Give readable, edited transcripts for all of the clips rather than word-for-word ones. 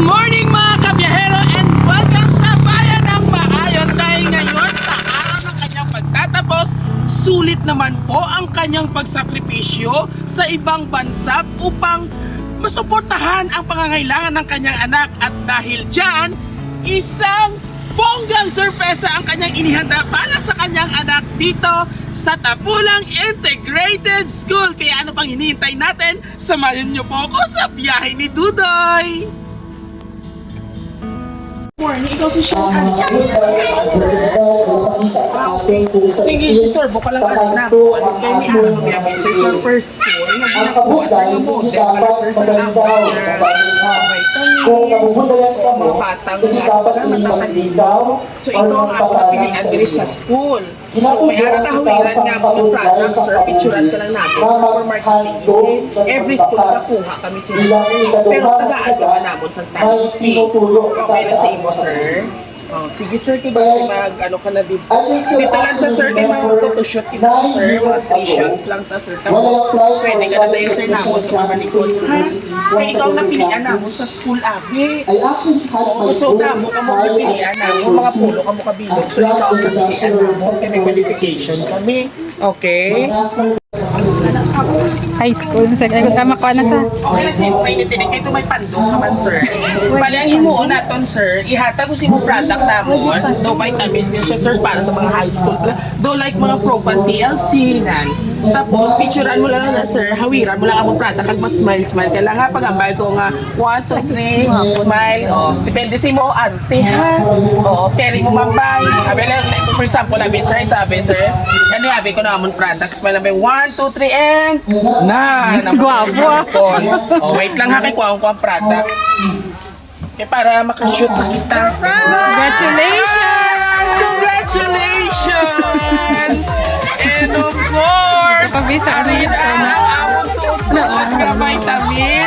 morning mga kabiyahero and welcome sa Bayan ng Maayon dahil ngayon sa araw ng kanyang pagtatapos, sulit naman po ang kanyang pagsakripisyo sa ibang bansa upang masuportahan ang pangangailangan ng kanyang anak at dahil dyan, isang bonggang sorpresa ang kanyang inihanda para sa kanyang anak dito sa Tapulang Integrated School. Kaya ano pang hinihintay natin? Samahan niyo po ako sa biyahe ni Dudoy! Morning, ikaw si Sean. Sige, disturbo ka lang na ako. Ano kayo ni Ano Mabiyabi? Sir, sa first school, naginakuha sa iyo mo. Dahil sir, sa number, mga batang matatalino. So, ito ang ako napilihan diri sa school. So, may aratahawiran nga mga products, sir, picturean ka lang natin. For marketing, every school nakuha kami sila. Pero tagaan naman namin sa tanki. Okay na sa imo, sir. Oh, sige sir, kung bakit mag-ano ka na dito. Dito lang sa sir, kaya mag-photoshoot ito sir. Mga 3 shots lang ta sir. Tapos, pwede ka na tayo sir namon kung mamalikod. Ha? Kaya ikaw napilian namon sa school abi. So, namo ka mo napilian namon. Mga pulo ka mo kabilang. So, ikaw ang napilian namon. Kaya may qualification kami. Okay? High school, sa tama ko na sa. Okay na sa'yo, may nitinig ito may pandong naman sir. Bali ang himuon natin sir, ihatag ko si mo product namon, do vitamins din siya sir para sa mga high school. Do like mga Propan TLC nan. Tapos picturean mo lang na sir, hawiran mo lang ang product kag mas smile ka lang ha pag ambal ko nga 1 2 3 smile. Oh, depende si mo ante ha. Oo, peri mo mambay. For example, sabi sir, ano yabi ko namon product smile number 1 2 3 and Guwapo. Oh, wait lang ha kay kuha ko ang product. Eh para makashoot na kita. Congratulations! Congratulations! And of course, Pabisa ka na ang among nga vitamin.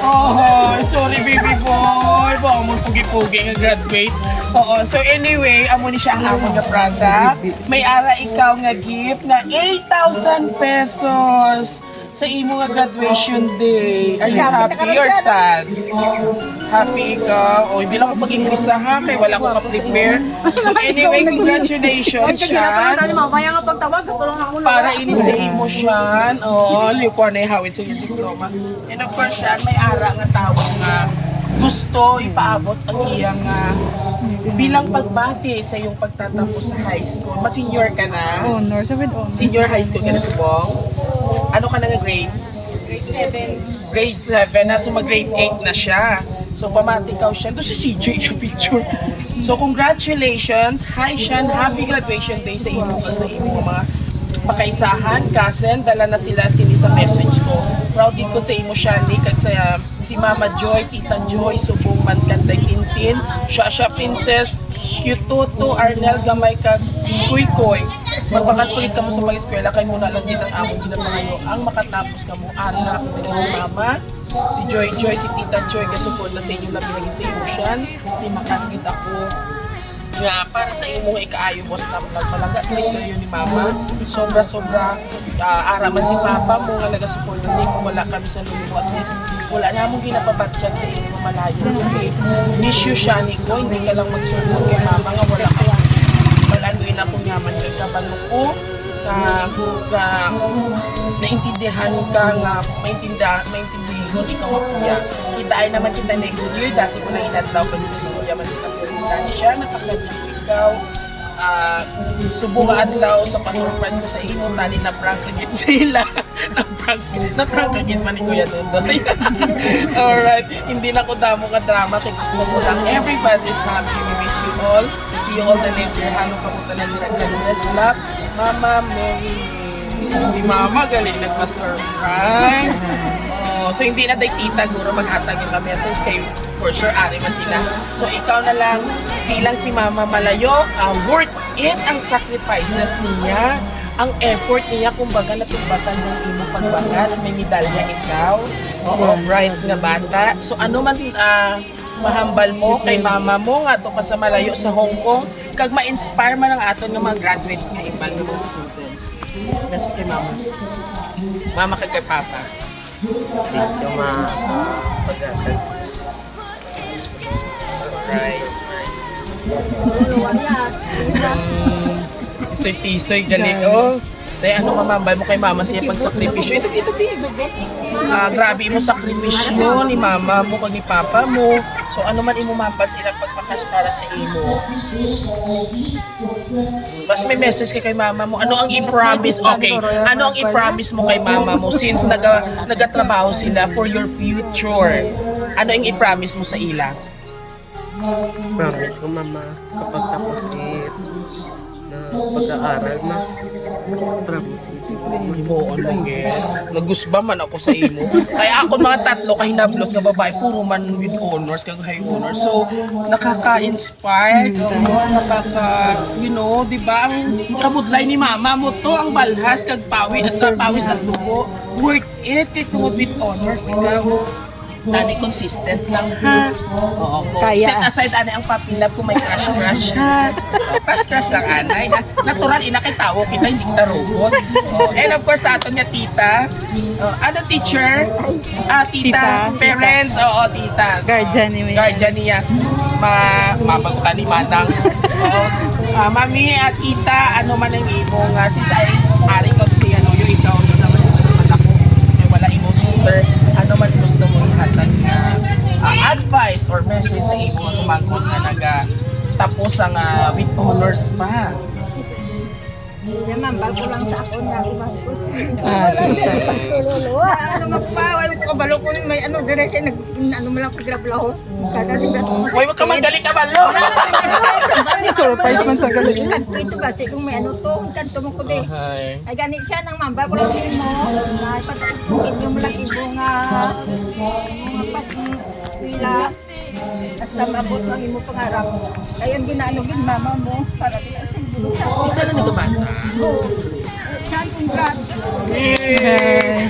Oh, sorry baby boy. Baka mo pugi-pugi nga graduate. Oo, so anyway, amo ni siya ang among nga product. May ara ikaw nga gift na 8,000 pesos sa imo nga graduation day. Are you happy or sad? Happy ikaw? O, hindi lang ko pag-English ha, kaya wala ko ka-prepare. So anyway, congratulations, Sean. Para ini sa imo, Sean. Oo, liukuha na ihawid sa iyong diploma. And of course, Sean, may ara nga tawag nga gusto ipaabot ang iyang bilang pagbati sa iyong pagtatapos sa high school. Mas-senior ka na? Honor, sa with honor. Senior high school ka na, Subong? Ano ka na nga grade? Grade 7 na, so mag-grade 8 na siya. So pamatikaw siya. Doon si CJ yung picture. So congratulations! Hi Sean! Happy graduation day sa imo mga pakaisahan. Kasen, dala na sila sa message ko. Proud din ko sa imo Shani kag sa si Mama Joy, Tita Joy, Subong man kanday Tintin, Shasha Princess, Yututo, Arnel Gamay kag Kuy. Magpakaspulit ka mo sa mga eskwela kay muna lang din ang among ginapangayo ang makatapos ka mo. Ari na ako din si Mama, si Joy, si Tita Joy kasupod na sa inyo lang binagin sa emotion. Di makaskit ako nga para sa imong ikaayo boss na talaga kayo ni Mama. Sobra araman si Papa mo nga nagasupport na sa imo. Wala kami sa lumo at least wala na mong ginapabatsyag sa imo malayo. Okay, miss you Shani ko, hindi ka lang magsulod kay Mama nga wala ka malanuin akong yaman kay kabalo ko naintindihan ka nga maintindihan ikaw mapuya. Kitain naman kita next year dasi ko nang inadlaw pa sa istorya man kita pulitan siya nakasadya ko ikaw subo nga adlaw sa pa-surprise ko sa ino tali na prank agit nila na prank agit man ni Kuya Dodoy. Alright, hindi na ko damo ka drama kay gusto ko lang everybody's happy. We wish you all, see you all the next year. Halo ka mo talaga nag-love Mama Mary. Si Mama galing nagpa-surprise. So hindi na day tita guro maghatag yung message kay for sure ari man sila. So ikaw na lang bilang si Mama Malayo, worth it ang sacrifices niya, ang effort niya kumbaga natumbatan ng imo pagbagas, may medalya ikaw. Oo, bright nga bata. So ano man mahambal mo kay Mama mo nga to pa sa malayo sa Hong Kong kag ma-inspire man ang aton nga mga graduates nga ibang mga students. Yes kay Mama. Mama kay Papa. Thank you, ma. Tisoy-tisoy, galing. Oh. Dahil ano mamambay mo kay mama siya pag sakripisyo. Ito. Grabe mo sakripisyo ni mama mo kag ni papa mo. So ano man imo mambal sila pagpakas para sa imo. Bas may message kay mama mo. Ano ang i-promise? Okay. Ano ang i-promise mo kay mama mo since nagatrabaho sila for your future? Ano ang i-promise mo sa ila? Promise ko, mama, kapag tapos na pag-aaral na, promise ko siguro. Iboon lang eh. Nagusba man ako sa imo. Kaya ako mga tatlo kahinablos nga babae, puro man with honors, kag high honors. So, nakaka-inspire, di ba, ang kabudlay ni mama mo to, ang balhas, kag pawis, at pawis at dugo. Worth it, kay tungod with honors, ikaw. Tani consistent lang ha. Oo po. Kaya. Set aside ani ang papilab kung may crush ha. Crush lang anay. Natural ina kay tao kita hindi kita robot. And of course sa aton nga tita. Ano teacher? Tita. Parents. Oo, tita. Guardian ni May. Guardian niya. Mabagutan ni Manang. Mami at tita, ano man ang imong since ay ari ko si ano yung ikaw isa man ako. May wala imong sister. Ano man gusto mo ihatag na advice or message sa imo nga kumangkot nga tapos ang with honors pa. Yan ma'am, bago lang sa ako na ano magpawal ko kabalo ko may ano direct ano mo lang pagrablaho. Kada di ba? Uy, wag ka magalit ka balo. Surprise man sa galing. Ito kasi kung may ano to, kanto mo ko di. Ay gani siya nang ma'am, bago lang sa imo. Ay patutukin yung lang ibo nga mga pila. Basta mabot lang imo pangarap. Kaya ginaano gin mama mo para Isa na nito bata. Saan kung grad?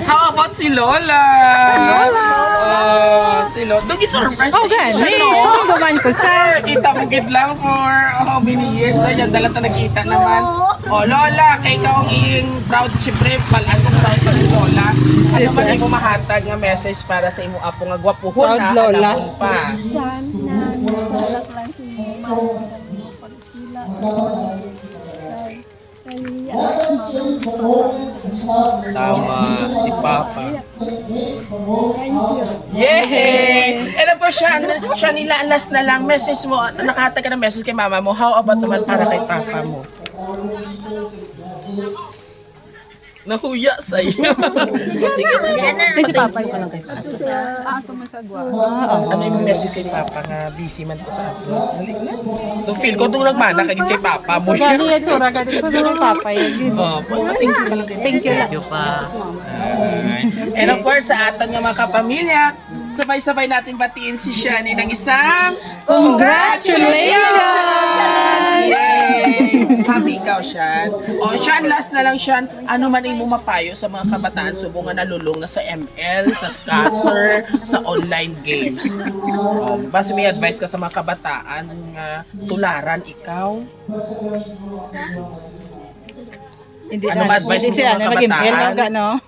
How about si Lola? Si Lola. Dogi surprise Oh, na gani. siya, no? Ang gaman ko sa... Kita mo gid lang for how many years na yan. Dala ta nagkita naman. Lola, kay ikaw ang iyong proud siyempre. Palaan ko proud ka ni Lola. Ano man imo mahatag nga message para sa imo apo nga gwapuhon Proud na Lola. alam mo pa. Saan na naglalak lang si mama pagkila. Tama, si Papa. Yay! And of course, siya nila last na lang message mo, nakahatag ka ng message kay mama mo, how about naman para kay papa mo? Nahuya sa'yo. Sige, Ay, si Papa ka lang kay papa. Tumasagwa. Ano yung message kay papa nga busy man ko sa ato? Nung feel ko, nung nagmana kagit kay papa mo. Gani yan, sura ka din ko sa Papa yan. Thank you ka lang kay Thank you lang. Thank you pa. And of course, sa ating mga kapamilya, sabay-sabay natin batiin si Shani ng isang Congratulations! Yay! Happy ikaw, Shan. O, Shan, last na lang, Shan. Ano man yung mapayo sa mga kabataan subungan nalulong na sa ML, sa scatter, sa online games? Basta may advice ka sa mga kabataan nga tularan ikaw? Hindi Ano ba advice mo sa mga mag-email kabataan? ka, no?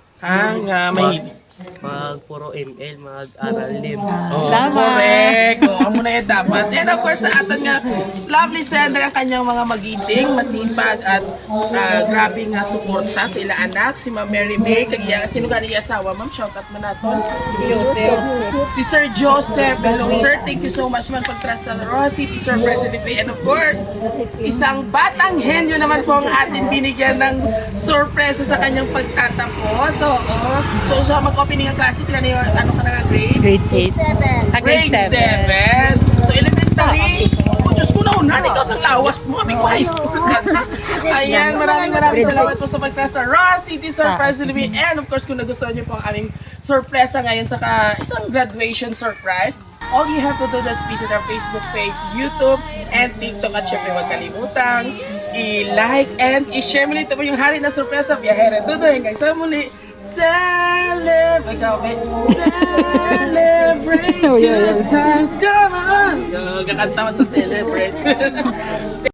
Nga may... Pag puro ML, mag-aral din. Tama. Correct. Amo na yan dapat. And of course, sa atin nga, lovely sender ang kanyang mga magiting, masipag at grabe nga suporta sa ila anak, si Ma'am Mary May, kagiya, sino gani yung asawa, Ma'am? Shoutout mo natin. Si Sir Joseph. Hello, Sir. Thank you so much man pagtrust sa Rosie, si Sir President May. And of course, isang batang henyo naman po ang atin binigyan ng sorpresa sa kanyang pagtatapos. So sa mag-opening ng klase, pila na yung, ano ka na nga, grade? Grade 8. 7. Grade 7. So, elementary. Oh, Diyos ko na unan. Ikaw sa lawas mo. Kami ko high school. Ayan, maraming salamat po sa pagtrasa. Ross, City Surprise Delivery. And of course, kung nagustuhan niyo po ang aming sorpresa ngayon sa isang graduation surprise, all you have to do is visit our Facebook page, YouTube, and TikTok. At syempre, huwag kalimutang i-like and i-share mo nito po yung hari na sorpresa. Biyahera Dudo. Hanggang sa muli. Celebrate good times, come on! Kakanta mo sa celebrate.